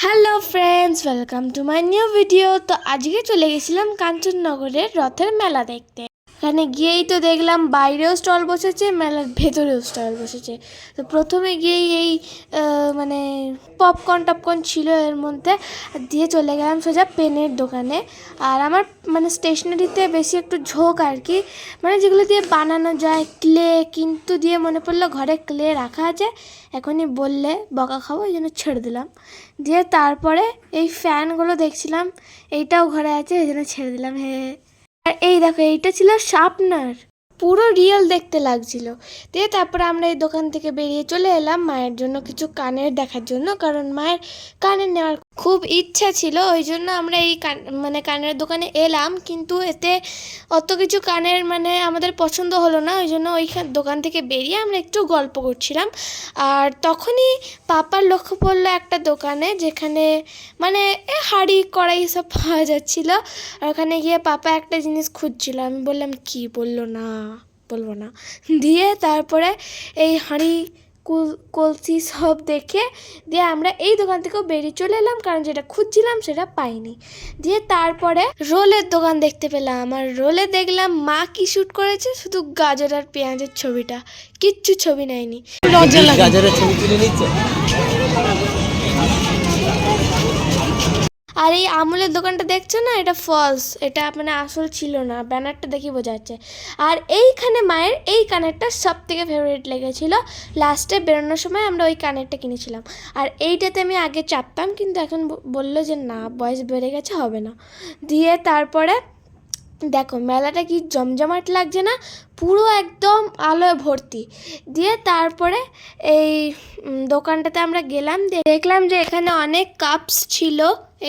Hello friends, welcome to my new video. তো আজকে চলে গেছিলাম কাঞ্চননগরের রথের মেলা দেখতে। এখানে গিয়েই তো দেখলাম বাইরেও স্টল বসেছে, মেলার ভেতরেও স্টল বসেছে। তো প্রথমে গিয়েই এই মানে পপকর্ন ছিল এর মধ্যে, দিয়ে চলে গেলাম সোজা পেনের দোকানে। আর আমার মানে স্টেশনারিতে বেশি একটু ঝোঁক আর কি, মানে যেগুলো দিয়ে বানানো যায় ক্লে, কিন্তু দিয়ে মনে পড়লো ঘরে ক্লে রাখা আছে, এখনই বললে বকা খাবো, ওই জন্য ছেড়ে দিলাম। দিয়ে তারপরে এই ফ্যানগুলো দেখছিলাম, এইটাও ঘরে আছে, এই জন্য ছেড়ে দিলাম। হ্যাঁ, আর এই দেখো, এইটা ছিল শার্পনার, পুরো রিয়েল দেখতে লাগছিল। দিয়ে তারপরে আমরা এই দোকান থেকে বেরিয়ে চলে এলাম মায়ের জন্য কিছু কানের দেখার জন্য, কারণ মায়ের কানের নেওয়ার খুব ইচ্ছা ছিল। ওই জন্য আমরা এই কানের দোকানে এলাম, কিন্তু এতে অত কিছু কানের আমাদের পছন্দ হলো না। ওই জন্য দোকান থেকে বেরিয়ে আমরা একটু গল্প করছিলাম। আর তখনই পাপার লক্ষ্য পড়লো একটা দোকানে, যেখানে হাঁড়ি কড়াই সব পাওয়া যাচ্ছিলো। আর ওখানে গিয়ে পাপা একটা জিনিস খুঁজছিল, আমি বললাম কি, বলবো না। দিয়ে তারপরে এই হাঁড়ি কলসি সব দেখে দিয়ে আমরা এই দোকান থেকেও বেরিয়ে চলে এলাম, কারণ যেটা খুঁজছিলাম সেটা পাইনি। দিয়ে তারপরে রোলের দোকান দেখতে পেলাম, আর রোলে দেখলাম মা কি শ্যুট করেছে, শুধু গাজর আর পেঁয়াজের ছবিটা, কিচ্ছু ছবি নেয়নি। গাজরের ছবি তুলে নিচ্ছে। আর এই আমুলের দোকানটা দেখছো না, এটা ফলস, এটা আসল ছিল না, ব্যানারটা দেখি বোঝা যাচ্ছে। আর এইখানে মায়ের এই কানেরটা সব থেকে ফেভারিট লেগেছিলো, লাস্টে বেরোনোর সময় আমরা ওই কানেরটা কিনেছিলাম। আর এইটাতে আমি আগে চাপতাম, কিন্তু এখন বললো যে না, বয়স বেড়ে গেছে, হবে না। দিয়ে তারপরে দেখো মেলাটা কি জমজমাট লাগছে না, পুরো একদম আলোয় ভর্তি। দিয়ে তারপরে এই দোকানটাতে আমরা গেলাম, দেখলাম যে এখানে অনেক কাপস ছিল।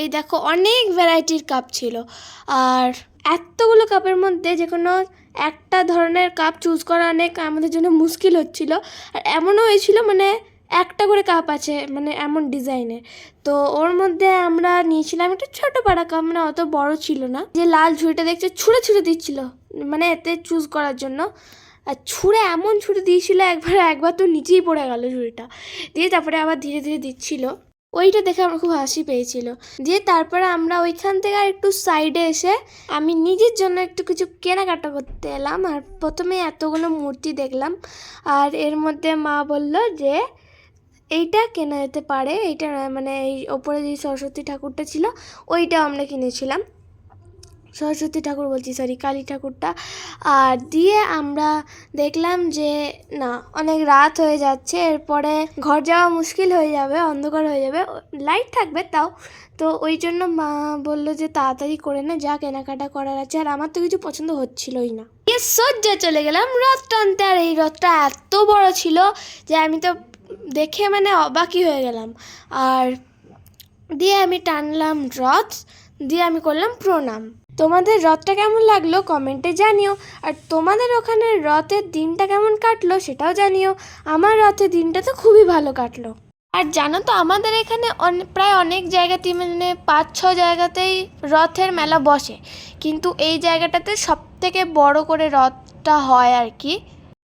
এই দেখো, অনেক ভ্যারাইটির কাপ ছিল। আর এতগুলো কাপের মধ্যে যে কোনো একটা ধরনের কাপ চুজ করা অনেক আমাদের জন্য মুশকিল হচ্ছিল। আর এমনও হয়েছিল একটা করে কাপ আছে, এমন ডিজাইনের। তো ওর মধ্যে আমরা নিয়েছিলাম একটা ছোটো পাড়া কাপ, অত বড় ছিল না। যে লাল ঝুড়িটা দেখছে, ছুঁড়ে দিচ্ছিল এতে চুজ করার জন্য। আর এমন ছুঁড়ে দিয়েছিল, একবার তো নিচেই পড়ে গেল ঝুড়িটা। দিয়ে তারপরে আবার ধীরে ধীরে দিচ্ছিল, ওইটা দেখে আমার খুব হাসি পেয়েছিল। দিয়ে তারপরে আমরা ওইখান থেকে আর একটু সাইডে এসে আমি নিজের জন্য একটু কিছু কেনাকাটা করতে এলাম। আর প্রথমে এতগুলো মূর্তি দেখলাম, আর এর মধ্যে মা বলল যে এইটা কেনা যেতে পারে, এইটা এই ওপরে যে সরস্বতী ঠাকুরটা ছিল ওইটাও আমরা কিনেছিলাম, সরস্বতী ঠাকুর বলছি, সরি, কালী ঠাকুরটা। আর দিয়ে আমরা দেখলাম যে না, অনেক রাত হয়ে যাচ্ছে, এরপরে ঘর যাওয়া মুশকিল হয়ে যাবে, অন্ধকার হয়ে যাবে, লাইট থাকবে তাও। তো ওই জন্য মা বললো যে তাড়াতাড়ি করে না, যা কেনাকাটা করার আছে। আর আমার তো কিছু পছন্দ হচ্ছিলই না। সজ্জা চলে গেলাম রথ টানতে। আর এই রথটা এত বড় ছিল যে আমি তো দেখে অবাকই হয়ে গেলাম। আর দিয়ে আমি টানলাম রথ, দিয়ে আমি করলাম প্রণাম। তোমাদের রথটা কেমন লাগলো কমেন্টে জানিও। আর তোমাদের ওখানে রথের দিনটা কেমন কাটলো সেটাও জানিও। আমার রথের দিনটা তো খুবই ভালো কাটলো। আর জানো তো, আমাদের এখানে প্রায় অনেক জায়গাতেই 5-6 জায়গাতেই রথের মেলা বসে, কিন্তু এই জায়গাটাতে সব থেকে বড় করে রথটা হয় আর কি।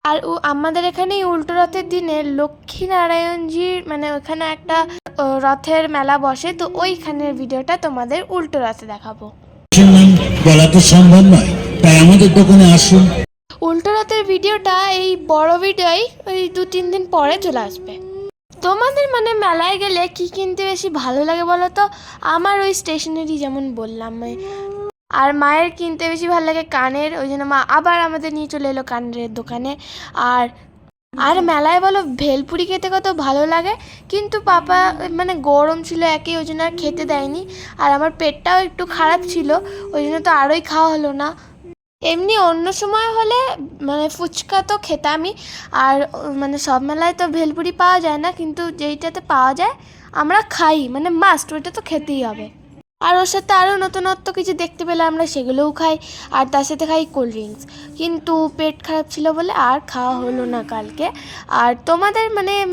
আর আমাদের এখানে উল্টো রথের দিনে লক্ষ্মীনারায়ণজির ওখানে একটা রথের মেলা বসে, তো ওইখানের ভিডিওটা তোমাদের উল্টো রথে দেখাবো। বলা তো সম্ভব নয়, তাই আমাদের দোকানে আসুন। উল্টো রথের ভিডিওটা এই বড় ভিডিওই ওই 2-3 দিন পরে চলে আসবে। তোমাদের মেলায় গেলে কি কিনতে বেশি ভালো লাগে বলো তো? আমার ওই স্টেশনারি, যেমন বললাম। আর মায়ের কিনতে বেশি ভালো লাগে কানের, ওই জন্য মা আবার আমাদের নিয়ে চলে এলো কানের দোকানে। আর মেলায় বলো ভেলপুরি খেতে কত ভালো লাগে, কিন্তু পাপা গরম ছিল একই, ওই জন্য আর খেতে দেয়নি। আর আমার পেটটাও একটু খারাপ ছিল, ওই জন্য তো আরোই খাওয়া হলো না। এমনি অন্য সময় হলে ফুচকা তো খেতামই। আর সব মেলায় তো ভেলপুরি পাওয়া যায় না, কিন্তু যেইটাতে পাওয়া যায় আমরা খাই, মাস্ট, ওইটা তো খেতেই হবে। আর ওর সাথে আরও নতুনত্ব কিছু দেখতে পেলে আমরা সেগুলোও খাই, আর তার সাথে খাই কোল্ড ড্রিঙ্কস। কিন্তু পেট খারাপ ছিল বলে আর খাওয়া হলো না কালকে। আর তোমাদের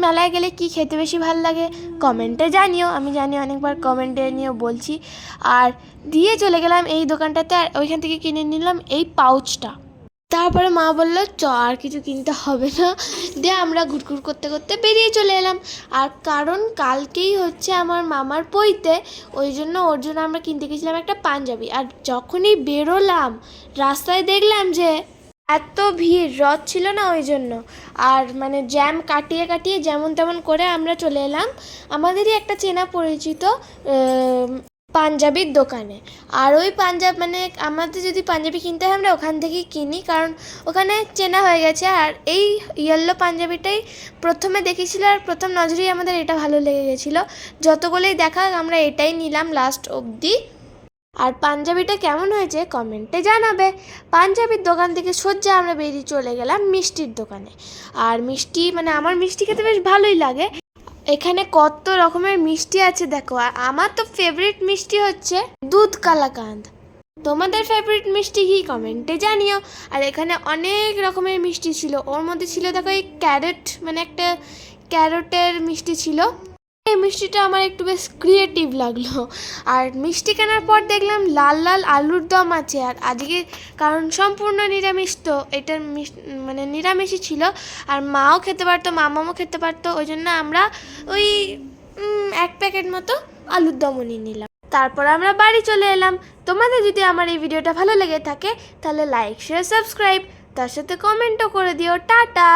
মেলায় গেলে কি খেতে বেশি ভালো লাগে কমেন্টে জানিও। আমি জানি অনেকবার কমেন্টে নিয়েও বলছি। আর দিয়ে চলে গেলাম এই দোকানটাতে, আর ওইখান থেকে কিনে নিলাম এই পাউচটা। তারপরে মা বললো চ আর কিছু কিনতে হবে না, দিয়ে আমরা ঘুরঘুর করতে করতে বেরিয়ে চলে এলাম। আর কারণ কালকেই হচ্ছে আমার মামার পৈতে, ওই জন্য ওর জন্য আমরা কিনতে গেছিলাম একটা পাঞ্জাবি। আর যখনই বেরোলাম রাস্তায় দেখলাম যে এত ভিড়, রথ ছিল না ওই জন্য, আর মানে জ্যাম কাটিয়ে কাটিয়ে যেমন তেমন করে আমরা চলে এলাম আমাদেরই একটা চেনা পরিচিত পাঞ্জাবির দোকানে। আর ওই পাঞ্জাব মানে আমাদের যদি পাঞ্জাবি কিনতে হয় আমরা ওখান থেকেই কিনি, কারণ ওখানে চেনা হয়ে গেছে। আর এই ইয়েলো পাঞ্জাবিটাই প্রথমে দেখেছিল আর প্রথম নজরেই আমাদের এটা ভালো লেগে গেছিলো। যতগুলোই দেখা আমরা এটাই নিলাম লাস্ট অবধি। আর পাঞ্জাবিটা কেমন হয়েছে কমেন্টে জানাবে। পাঞ্জাবির দোকান থেকে সোজা আমরা বেরিয়ে চলে গেলাম মিষ্টির দোকানে। আর মিষ্টি মানে আমার মিষ্টি খেতে বেশ ভালোই লাগে। এখানে কত রকমের মিষ্টি আছে দেখো। আর আমার তো ফেভারিট মিষ্টি হচ্ছে দুধ কালাকাঁদ। তোমাদের ফেভারিট মিষ্টি কি কমেন্টে জানিও। আর এখানে অনেক রকমের মিষ্টি ছিল, ওর মধ্যে ছিল দেখো এই ক্যারট, মানে একটা ক্যারটের মিষ্টি ছিল। এই মিষ্টিটা আমার একটু বেশ ক্রিয়েটিভ লাগলো। আর মিষ্টি কেনার পর দেখলাম লাল লাল আলুর দম আছে। আর আজকে কারণ সম্পূর্ণ নিরামিষ, তো এটার মানে নিরামিষই ছিল। আর মাও খেতে পারতো, মামাও খেতে পারতো, ওই জন্য আমরা ওই 1 প্যাকেট মতো আলুর দমও নিয়ে নিলাম। তারপর আমরা বাড়ি চলে এলাম। তোমাদের যদি আমার এই ভিডিওটা ভালো লেগে থাকে তাহলে লাইক শেয়ার সাবস্ক্রাইব, তার সাথে কমেন্টও করে দিও। টাটা।